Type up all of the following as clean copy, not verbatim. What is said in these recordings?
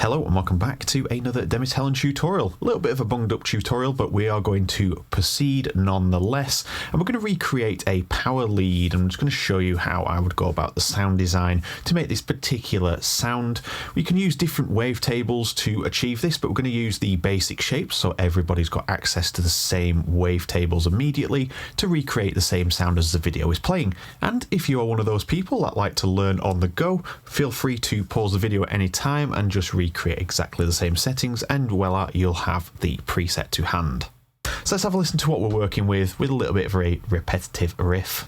Hello and welcome back to another Demis Hellen tutorial. A little bit of a bunged up tutorial, but we are going to proceed nonetheless. And we're going to recreate a power lead. I'm just going to show you how I would go about the sound design to make this particular sound. We can use different wavetables to achieve this, but we're going to use the basic shapes so everybody's got access to the same wavetables immediately to recreate the same sound as the video is playing. And if you are one of those people that like to learn on the go, feel free to pause the video at any time and just recreate exactly the same settings, and voila, you'll have the preset to hand. So let's have a listen to what we're working with a little bit of a repetitive riff.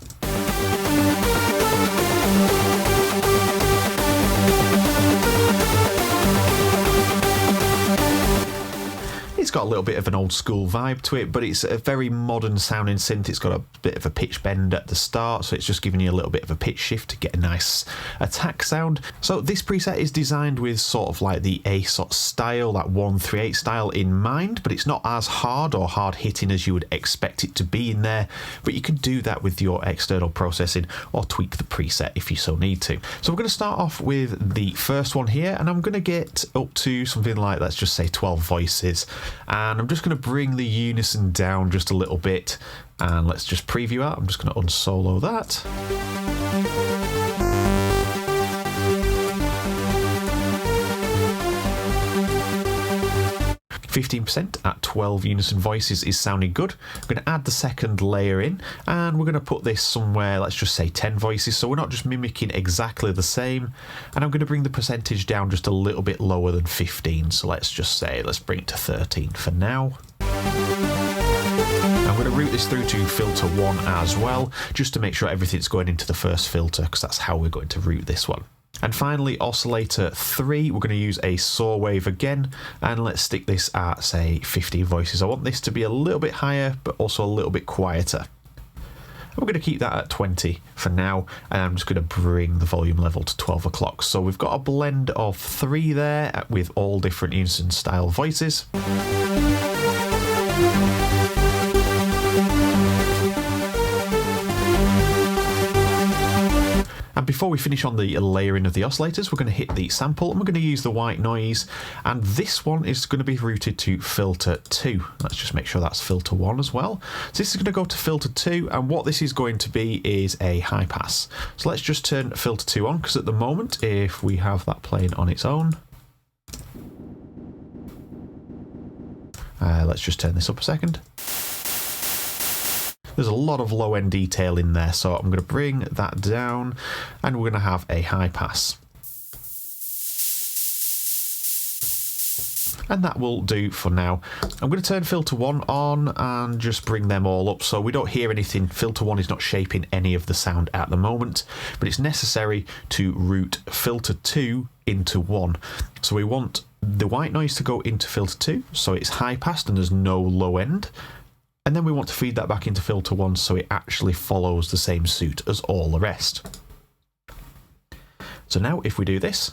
It's got a little bit of an old school vibe to it, but it's a very modern sounding synth. It's got a bit of a pitch bend at the start, so it's just giving you a little bit of a pitch shift to get a nice attack sound. So this preset is designed with sort of like the ASOT style, that 138 style in mind, but it's not as hard or hard hitting as you would expect it to be in there. But you can do that with your external processing or tweak the preset if you so need to. So we're going to start off with the first one here, and I'm going to get up to something like, let's just say 12 voices. And I'm just going to bring the unison down just a little bit, and let's just preview out. I'm just going to unsolo that. 15% at 12 unison voices is sounding good. I'm going to add the second layer in, and we're going to put this somewhere, let's just say 10 voices, so we're not just mimicking exactly the same. And I'm going to bring the percentage down just a little bit lower than 15, so let's just say, let's bring it to 13 for now. I'm going to route this through to filter 1 as well, just to make sure everything's going into the first filter, because that's how we're going to route this one. And finally, oscillator 3, we're going to use a saw wave again, and let's stick this at, say, 15 voices. I want this to be a little bit higher, but also a little bit quieter. And we're going to keep that at 20 for now, and I'm just going to bring the volume level to 12 o'clock. So we've got a blend of 3 there with all different unison style voices. And before we finish on the layering of the oscillators, we're going to hit the sample, and we're going to use the white noise, and this one is going to be routed to filter 2. Let's just make sure that's filter 1 as well. So this is going to go to filter 2, and what this is going to be is a high pass. So let's just turn filter 2 on, because at the moment, if we have that playing on its own, let's just turn this up a second. There's a lot of low end detail in there, so I'm going to bring that down, and we're going to have a high pass. And that will do for now. I'm going to turn filter 1 on and just bring them all up so we don't hear anything. Filter 1 is not shaping any of the sound at the moment, but it's necessary to route filter 2 into 1. So we want the white noise to go into filter 2, so it's high passed and there's no low end. And then we want to feed that back into filter 1 so it actually follows the same suit as all the rest. So now if we do this,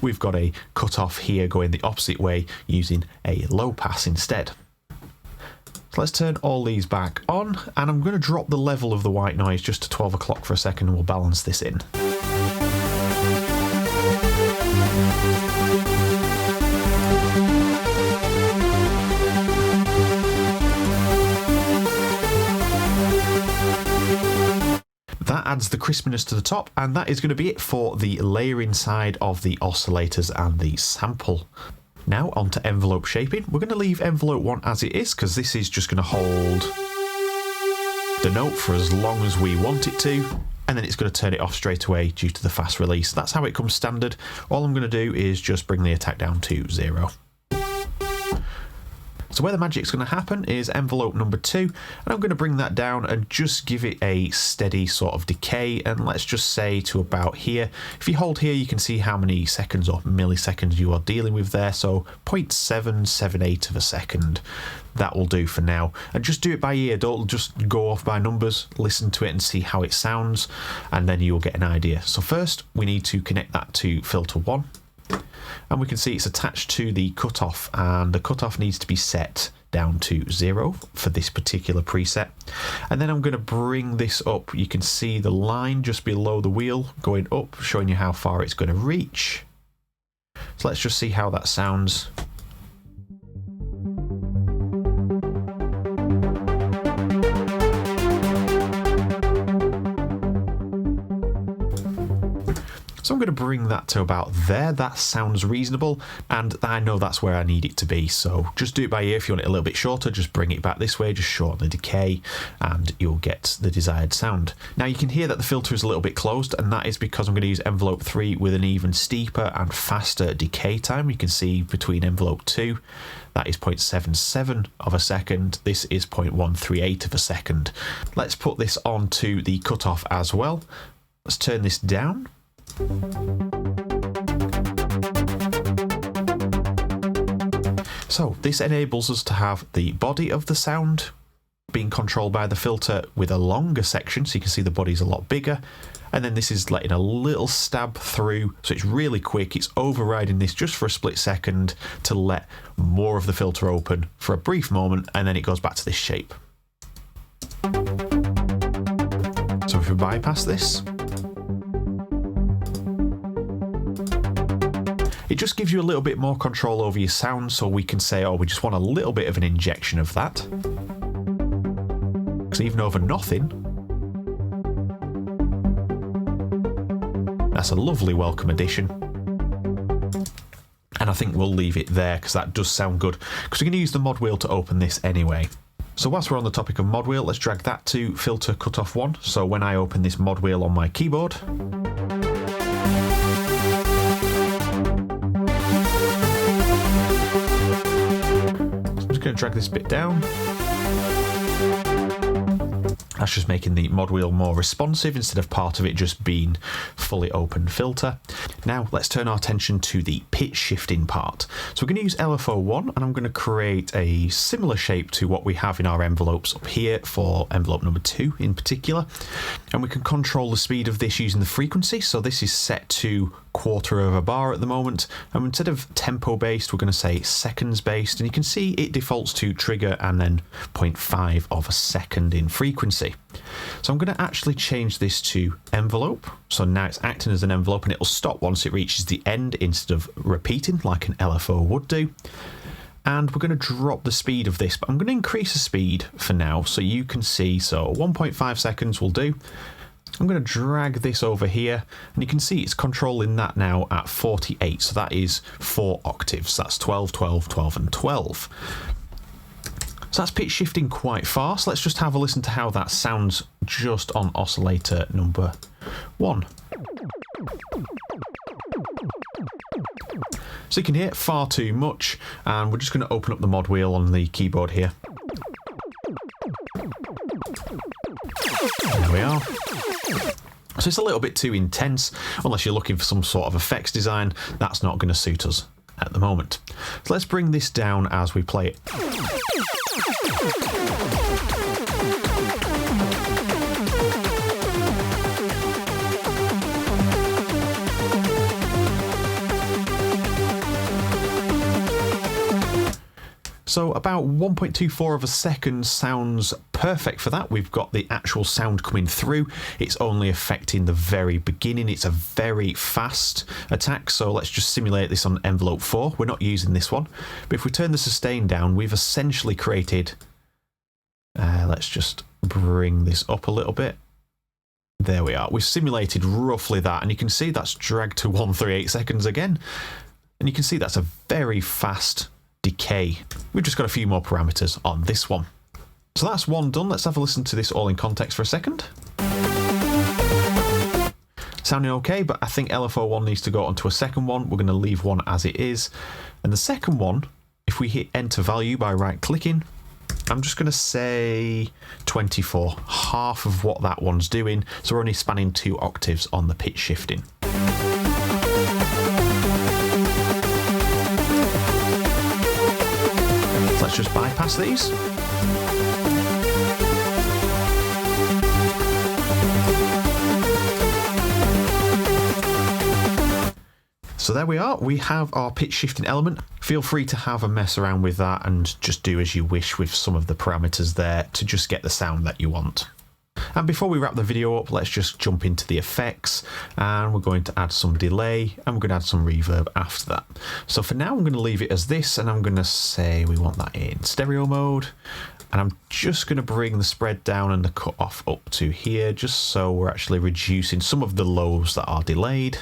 we've got a cutoff here going the opposite way using a low pass instead. So let's turn all these back on, and I'm going to drop the level of the white noise just to 12 o'clock for a second, and we'll balance this in. That adds the crispiness to the top, and that is going to be it for the layering side of the oscillators and the sample. Now onto envelope shaping. We're going to leave envelope 1 as it is, because this is just going to hold the note for as long as we want it to, and then it's going to turn it off straight away due to the fast release. That's how it comes standard. All I'm going to do is just bring the attack down to 0. So where the magic's going to happen is envelope number 2, and I'm going to bring that down and just give it a steady sort of decay, and let's just say to about here. If you hold here, you can see how many seconds or milliseconds you are dealing with there, so 0.778 of a second. That will do for now, and just do it by ear, don't just go off by numbers. Listen to it and see how it sounds, and then you'll get an idea. So first we need to connect that to filter 1. And we can see it's attached to the cutoff, and the cutoff needs to be set down to 0 for this particular preset. And then I'm going to bring this up. You can see the line just below the wheel going up, showing you how far it's going to reach. So let's just see how that sounds. So I'm going to bring that to about there. That sounds reasonable, and I know that's where I need it to be. So just do it by ear. If you want it a little bit shorter, just bring it back this way, just shorten the decay, and you'll get the desired sound. Now you can hear that the filter is a little bit closed, and that is because I'm going to use envelope 3 with an even steeper and faster decay time. You can see between envelope 2, that is 0.77 of a second. This is 0.138 of a second. Let's put this onto the cutoff as well. Let's turn this down. So this enables us to have the body of the sound being controlled by the filter with a longer section, so you can see the body's a lot bigger, and then this is letting a little stab through, so it's really quick. It's overriding this just for a split second to let more of the filter open for a brief moment, and then it goes back to this shape. So if we bypass this, it just gives you a little bit more control over your sound, so we can say, oh, we just want a little bit of an injection of that. Because even over nothing, that's a lovely welcome addition. And I think we'll leave it there because that does sound good, because we're going to use the mod wheel to open this anyway. So whilst we're on the topic of mod wheel, let's drag that to filter cutoff 1. So when I open this mod wheel on my keyboard, going to drag this bit down. That's just making the mod wheel more responsive instead of part of it just being fully open filter. Now let's turn our attention to the pitch shifting part. So we're going to use LFO1, and I'm going to create a similar shape to what we have in our envelopes up here for envelope number 2 in particular. And we can control the speed of this using the frequency. So this is set to 1/4 of a bar at the moment, and instead of tempo based, we're going to say seconds based, and you can see it defaults to trigger and then 0.5 of a second in frequency. So I'm going to actually change this to envelope, so now it's acting as an envelope, and it'll stop once it reaches the end instead of repeating like an LFO would do. And we're going to drop the speed of this, but I'm going to increase the speed for now so you can see. So 1.5 seconds will do. I'm going to drag this over here, and you can see it's controlling that now at 48, so that is 4 octaves. That's 12, 12, 12 and 12. So that's pitch shifting quite fast. Let's just have a listen to how that sounds just on oscillator number 1. So you can hear far too much, and we're just going to open up the mod wheel on the keyboard here. There we are. So it's a little bit too intense. Unless you're looking for some sort of effects design, that's not going to suit us at the moment. So let's bring this down as we play it. So about 1.24 of a second sounds perfect for that. We've got the actual sound coming through. It's only affecting the very beginning. It's a very fast attack. So let's just simulate this on envelope 4. We're not using this one. But if we turn the sustain down, we've essentially created... let's just bring this up a little bit. There we are. We've simulated roughly that. And you can see that's dragged to 138 seconds again. And you can see that's a very fast decay. We've just got a few more parameters on this one. So that's one done. Let's have a listen to this all in context for a second. Sounding okay, but I think LFO1 needs to go onto a second one. We're going to leave one as it is. And the second one, if we hit enter value by right clicking, I'm just going to say 24, half of what that one's doing. So we're only spanning 2 octaves on the pitch shifting. Let's just bypass these. So there we are, we have our pitch shifting element. Feel free to have a mess around with that and just do as you wish with some of the parameters there to just get the sound that you want. And before we wrap the video up, let's just jump into the effects, and we're going to add some delay and we're going to add some reverb after that. So for now I'm going to leave it as this, and I'm going to say we want that in stereo mode, and I'm just going to bring the spread down and the cut off up to here, just so we're actually reducing some of the lows that are delayed.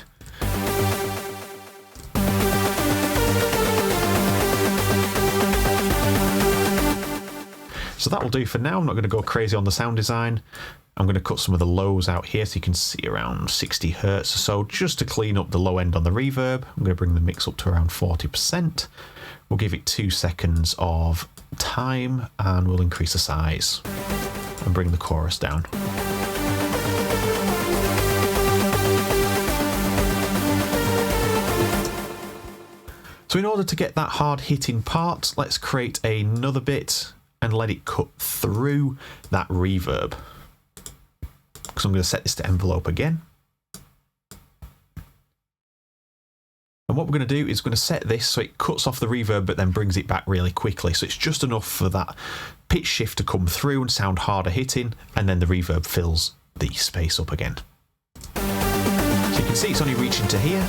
So that will do for now. I'm not going to go crazy on the sound design. I'm going to cut some of the lows out here so you can see around 60 hertz or so, just to clean up the low end on the reverb. I'm going to bring the mix up to around 40%. We'll give it 2 seconds of time, and we'll increase the size and bring the chorus down. So in order to get that hard hitting part, let's create another bit and let it cut through that reverb. So I'm going to set this to envelope again. And what we're going to do is going to set this so it cuts off the reverb but then brings it back really quickly. So it's just enough for that pitch shift to come through and sound harder hitting, and then the reverb fills the space up again. So you can see it's only reaching to here.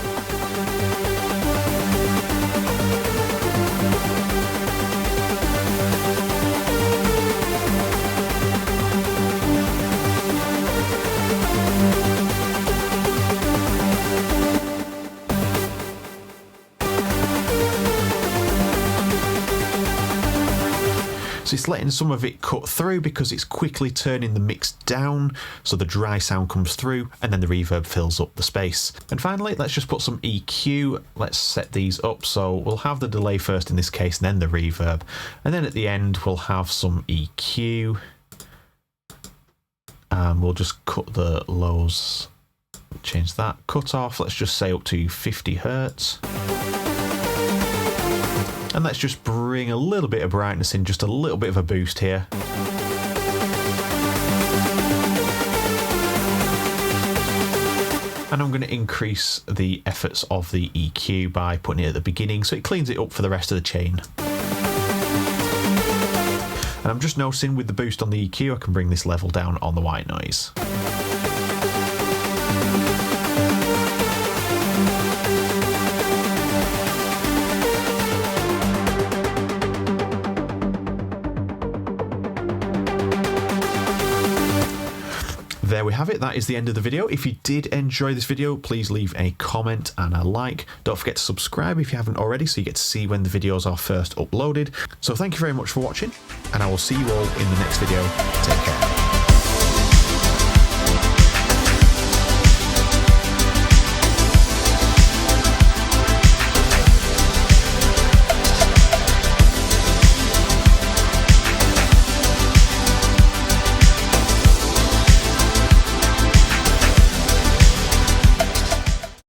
So it's letting some of it cut through because it's quickly turning the mix down so the dry sound comes through and then the reverb fills up the space. And finally, let's just put some EQ. Let's set these up so we'll have the delay first in this case, and then the reverb, and then at the end we'll have some EQ, and we'll just cut the lows, change that cut off, let's just say up to 50 hertz. And let's just bring a little bit of brightness in, just a little bit of a boost here. And I'm going to increase the efforts of the EQ by putting it at the beginning so it cleans it up for the rest of the chain. And I'm just noticing with the boost on the EQ, I can bring this level down on the white noise. There we have it. That is the end of the video. If you did enjoy this video, please leave a comment and a like. Don't forget to subscribe if you haven't already, so you get to see when the videos are first uploaded. So thank you very much for watching, and I will see you all in the next video. Take care.